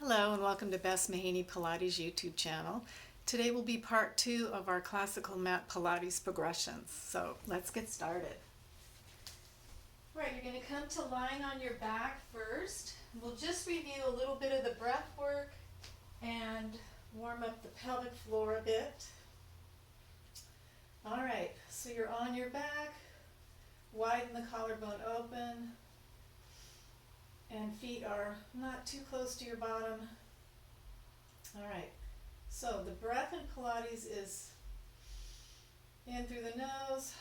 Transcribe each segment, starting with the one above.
Hello and welcome to Bess Mahaney Pilates YouTube channel. Today will be part 2 of our Classical Mat Pilates progressions. So let's get started. Right, you're going to come to lying on your back first. We'll just review a little bit of the breath work and warm up the pelvic floor a bit. Alright, so you're on your back, widen the collarbone open, and feet are not too close to your bottom. Alright, so the breath in Pilates is in through the nose,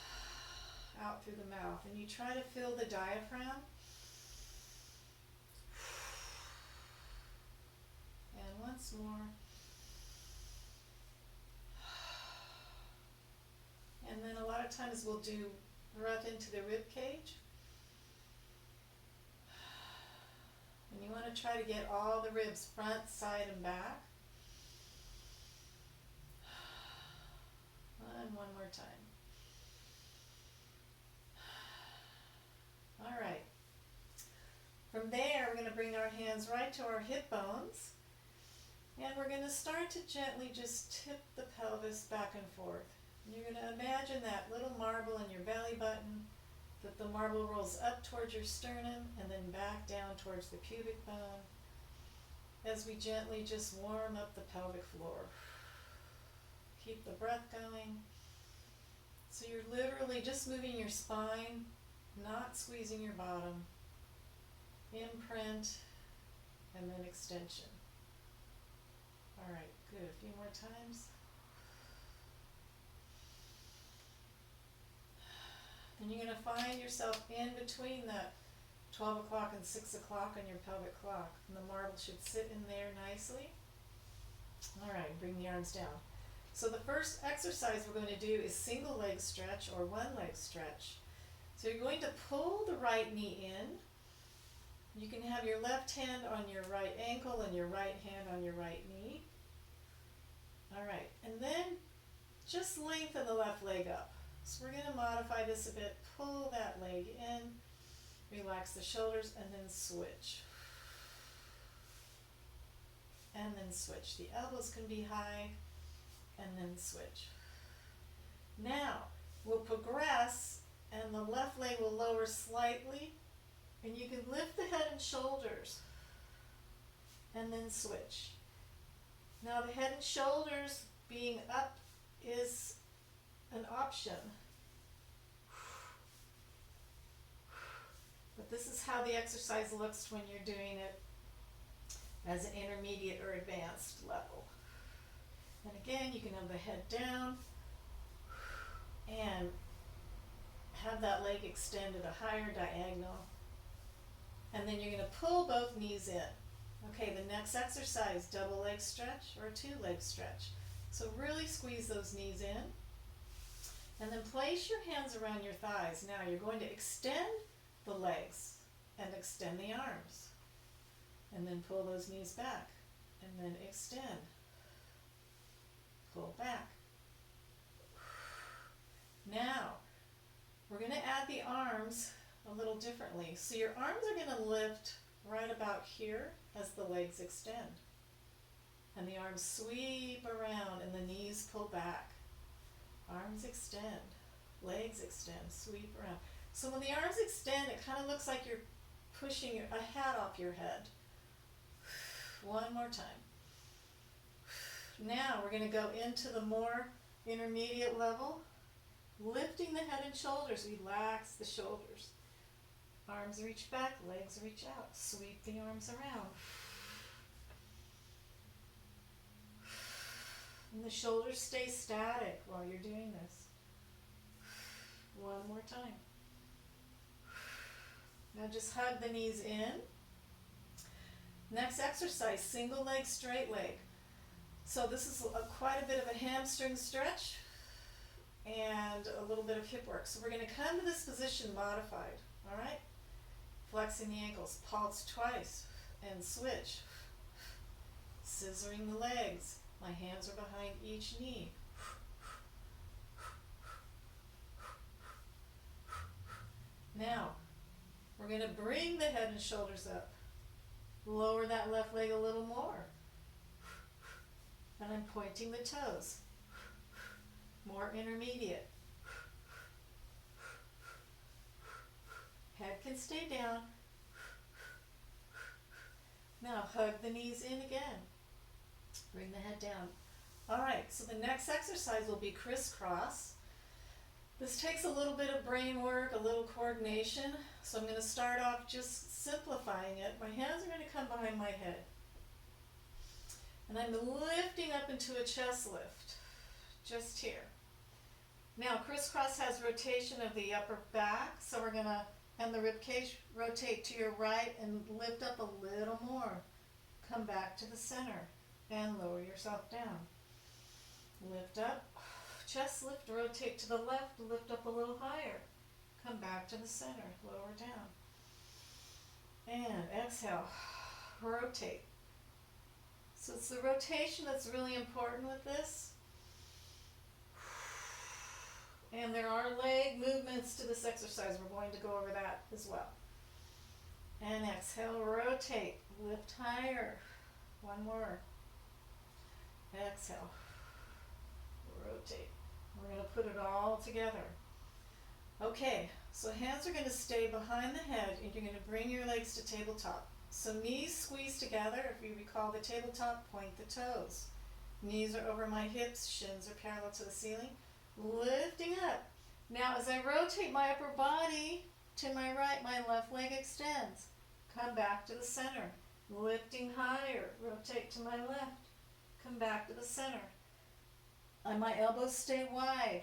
out through the mouth, and you try to fill the diaphragm. And once more. And then a lot of times we'll do breath into the rib cage. And you want to try to get all the ribs front, side, and back. And one more time. All right. From there, we're going to bring our hands right to our hip bones. And we're going to start to gently just tip the pelvis back and forth. And you're going to imagine that little marble in your belly button, that the marble rolls up towards your sternum and then back down towards the pubic bone as we gently just warm up the pelvic floor. Keep the breath going. So you're literally just moving your spine, not squeezing your bottom. Imprint and then extension. All right, good. A few more times. And you're going to find yourself in between that 12 o'clock and 6 o'clock on your pelvic clock. And the marble should sit in there nicely. All right, bring the arms down. So the first exercise we're going to do is single leg stretch or one leg stretch. So you're going to pull the right knee in. You can have your left hand on your right ankle and your right hand on your right knee. All right, and then just lengthen the left leg up. So we're going to modify this a bit. Pull that leg in, relax the shoulders, and then switch. And then switch. The elbows can be high, and then switch. Now, we'll progress, and the left leg will lower slightly, and you can lift the head and shoulders, and then switch. Now, the head and shoulders being up is an option. But this is how the exercise looks when you're doing it as an intermediate or advanced level. And again, you can have the head down and have that leg extend at a higher diagonal. And then you're going to pull both knees in. Okay, the next exercise, double leg stretch or two leg stretch. So really squeeze those knees in. And then place your hands around your thighs. Now you're going to extend the legs and extend the arms. And then pull those knees back. And then extend. Pull back. Now, we're going to add the arms a little differently. So your arms are going to lift right about here as the legs extend. And the arms sweep around and the knees pull back. Arms extend, legs extend, sweep around. So when the arms extend, it kind of looks like you're pushing a hat off your head. One more time. Now we're going to go into the more intermediate level, lifting the head and shoulders. Relax the shoulders. Arms reach back, legs reach out. Sweep the arms around. And the shoulders stay static while you're doing this. One more time. Now just hug the knees in. Next exercise, single leg, straight leg. So this is quite a bit of a hamstring stretch and a little bit of hip work. So we're going to come to this position modified. All right? Flexing the ankles. Pulse twice and switch. Scissoring the legs. My hands are behind each knee. Now, we're going to bring the head and shoulders up. Lower that left leg a little more. And I'm pointing the toes. More intermediate. Head can stay down. Now hug the knees in again. Bring the head down. All right, so the next exercise will be crisscross. This takes a little bit of brain work, a little coordination. So I'm going to start off just simplifying it. My hands are going to come behind my head. And I'm lifting up into a chest lift, just here. Now crisscross has rotation of the upper back, so we're going to, and the rib cage, rotate to your right and lift up a little more. Come back to the center and lower yourself down. Lift up, chest lift, rotate to the left, lift up a little higher. Come back to the center, lower down. And exhale, rotate. So it's the rotation that's really important with this. And there are leg movements to this exercise. We're going to go over that as well. And exhale, rotate, lift higher. One more. Exhale, rotate. We're going to put it all together. Okay, so hands are going to stay behind the head and you're going to bring your legs to tabletop. So knees squeeze together. If you recall the tabletop, point the toes. Knees are over my hips, shins are parallel to the ceiling. Lifting up. Now as I rotate my upper body to my right, my left leg extends. Come back to the center. Lifting higher. Rotate to my left. Come back to the center. And my elbows stay wide.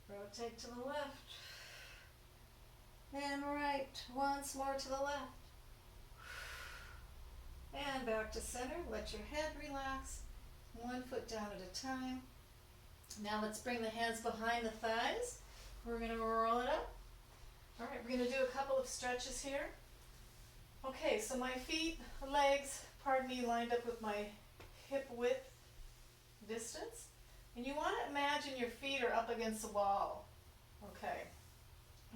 Rotate to the left. And right. Once more to the left. And back to center. Let your head relax. One foot down at a time. Now let's bring the hands behind the thighs. We're going to roll it up. All right, we're going to do a couple of stretches here. Okay, so my feet, legs, pardon me, lined up with my hip width distance. And you want to imagine your feet are up against the wall. Okay.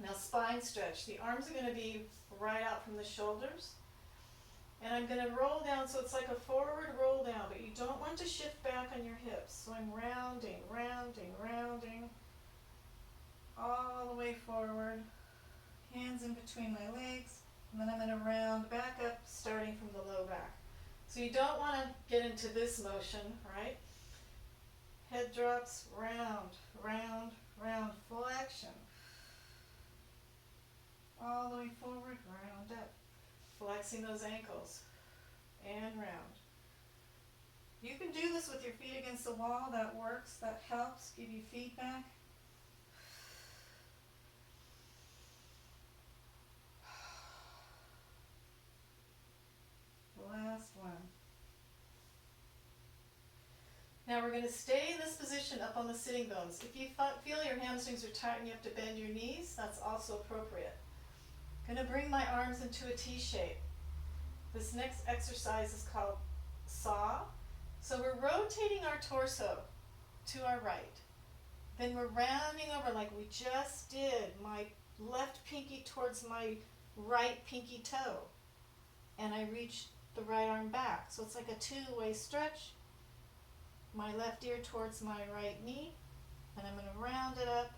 Now spine stretch. The arms are going to be right out from the shoulders. And I'm going to roll down, so it's like a forward roll down, but you don't want to shift back on your hips. So I'm rounding, rounding, rounding, all the way forward. Hands in between my legs. And then I'm going to round back up, starting from the low back. So you don't want to get into this motion, right? Head drops, round, round, round, full action. All the way forward, round up. Flexing those ankles. And round. You can do this with your feet against the wall. That works. That helps. Give you feedback. Last one. Now we're going to stay in this position up on the sitting bones. If you feel your hamstrings are tight and you have to bend your knees, that's also appropriate. I'm going to bring my arms into a T shape. This next exercise is called saw. So we're rotating our torso to our right. Then we're rounding over like we just did. My left pinky towards my right pinky toe. And I reach the right arm back. So it's like a two-way stretch. My left ear towards my right knee. And I'm going to round it up.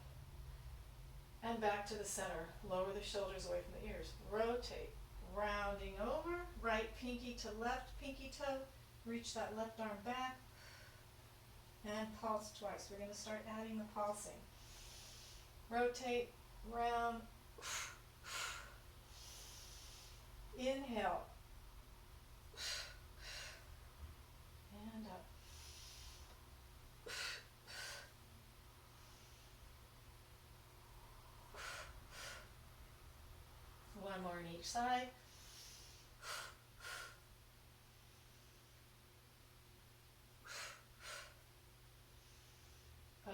And back to the center. Lower the shoulders away from the ears. Rotate. Rounding over. Right pinky to left pinky toe. Reach that left arm back. And pulse twice. We're going to start adding the pulsing. Rotate. Round. Inhale. And up. One more on each side.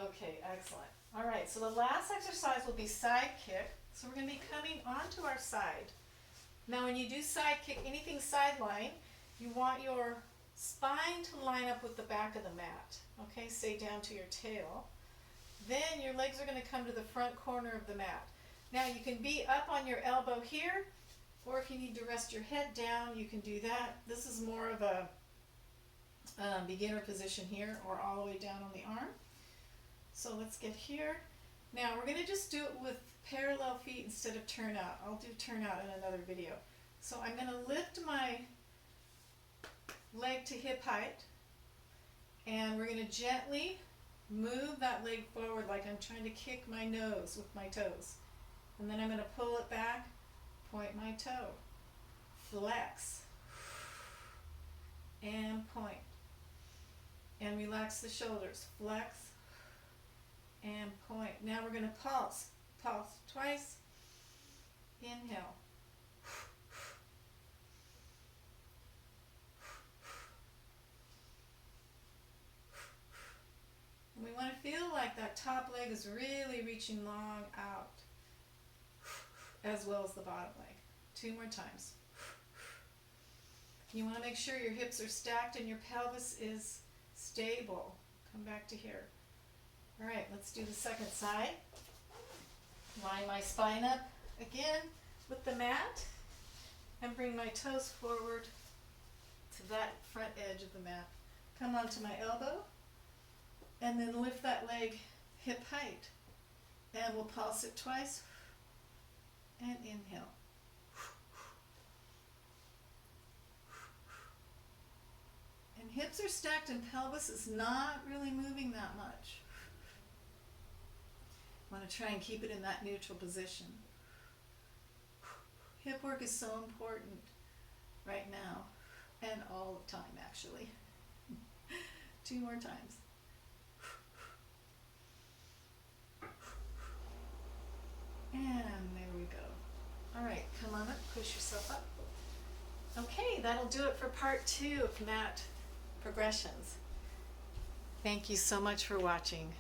Okay, excellent. All right, so the last exercise will be side kick. So we're going to be coming onto our side. Now when you do side kick, anything sideline, you want your spine to line up with the back of the mat. Okay, stay down to your tail. Then your legs are going to come to the front corner of the mat. Now you can be up on your elbow here, Or if you need to rest your head down, you can do that. This is more of a beginner position here, or all the way down on the arm. So let's get here. Now we're going to just do it with parallel feet instead of turnout. I'll do turnout in another video. So I'm going to lift my leg to hip height, and we're going to gently move that leg forward like I'm trying to kick my nose with my toes. And then I'm going to pull it back, point my toe, flex, and point. And relax the shoulders, flex, and point. Now we're going to pulse. Pulse twice. Inhale. And we want to feel like that top leg is really reaching long out, as well as the bottom leg. 2 more times. You want to make sure your hips are stacked and your pelvis is stable. Come back to here. All right, let's do the second side. Line my spine up again with the mat and bring my toes forward to that front edge of the mat. Come onto my elbow and then lift that leg hip height. And we'll pulse it twice and inhale. And hips are stacked and pelvis is not really moving that much. Want to try and keep it in that neutral position. Hip work is so important right now, and all the time actually. 2 more times. And there we go. All right, come on up, push yourself up. Okay, that'll do it for part 2 of mat progressions. Thank you so much for watching.